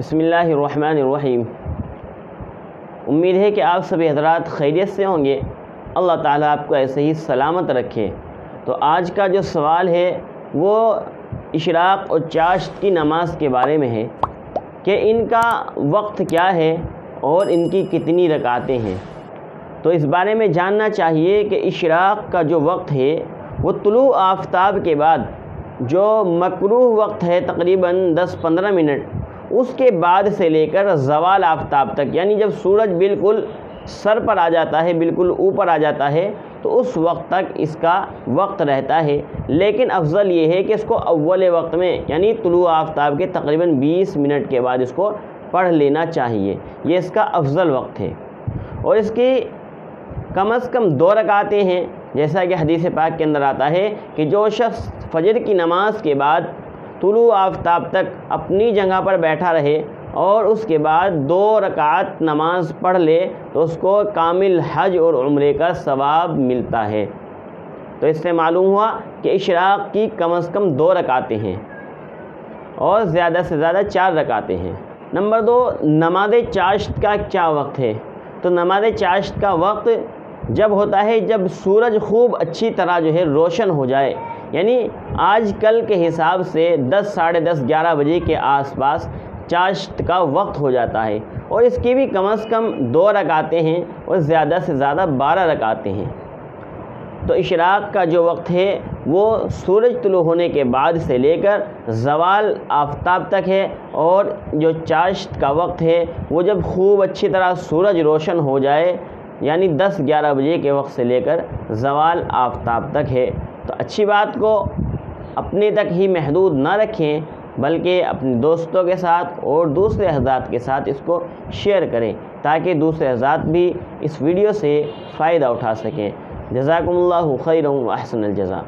بسم اللہ الرحمن الرحیم۔ امید ہے کہ آپ سبھی حضرات خیریت سے ہوں گے۔ اللہ تعالیٰ آپ کو ایسے ہی سلامت رکھے۔ تو آج کا جو سوال ہے وہ اشراق اور چاشت کی نماز کے بارے میں ہے کہ ان کا وقت کیا ہے اور ان کی کتنی رکعتیں ہیں۔ تو اس بارے میں جاننا چاہیے کہ اشراق کا جو وقت ہے وہ طلوع آفتاب کے بعد جو مکروہ وقت ہے تقریباً 10-15 منٹ، اس کے بعد سے لے کر زوال آفتاب تک، یعنی جب سورج بالکل سر پر آ جاتا ہے، بالکل اوپر آ جاتا ہے، تو اس وقت تک اس کا وقت رہتا ہے۔ لیکن افضل یہ ہے کہ اس کو اول وقت میں، یعنی طلوع آفتاب کے تقریباً 20 منٹ کے بعد اس کو پڑھ لینا چاہیے۔ یہ اس کا افضل وقت ہے، اور اس کی کم از کم 2 رکعتیں ہیں، جیسا کہ حدیث پاک کے اندر آتا ہے کہ جو شخص فجر کی نماز کے بعد طلوع آفتاب تک اپنی جگہ پر بیٹھا رہے اور اس کے بعد 2 رکعت نماز پڑھ لے تو اس کو کامل حج اور عمرے کا ثواب ملتا ہے۔ تو اس سے معلوم ہوا کہ اشراق کی کم از کم 2 رکعتیں ہیں اور زیادہ سے زیادہ 4 رکعتیں ہیں۔ نمبر 2، نماز چاشت کا کیا وقت ہے؟ تو نماز چاشت کا وقت جب ہوتا ہے جب سورج خوب اچھی طرح روشن ہو جائے، یعنی آج کل کے حساب سے 10، ساڑھے 10، 11 بجے کے آس پاس چاشت کا وقت ہو جاتا ہے، اور اس کی بھی کم از کم 2 رکعتیں ہیں اور زیادہ سے زیادہ 12 رکعتیں ہیں۔ تو اشراق کا جو وقت ہے وہ سورج طلوع ہونے کے بعد سے لے کر زوال آفتاب تک ہے، اور جو چاشت کا وقت ہے وہ جب خوب اچھی طرح سورج روشن ہو جائے، یعنی 10-11 بجے کے وقت سے لے کر زوال آفتاب تک ہے۔ تو اچھی بات کو اپنے تک ہی محدود نہ رکھیں، بلکہ اپنے دوستوں کے ساتھ اور دوسرے حضرات کے ساتھ اس کو شیئر کریں تاکہ دوسرے حضرات بھی اس ویڈیو سے فائدہ اٹھا سکیں۔ جزاکم اللہ خیرا و احسن الجزاء۔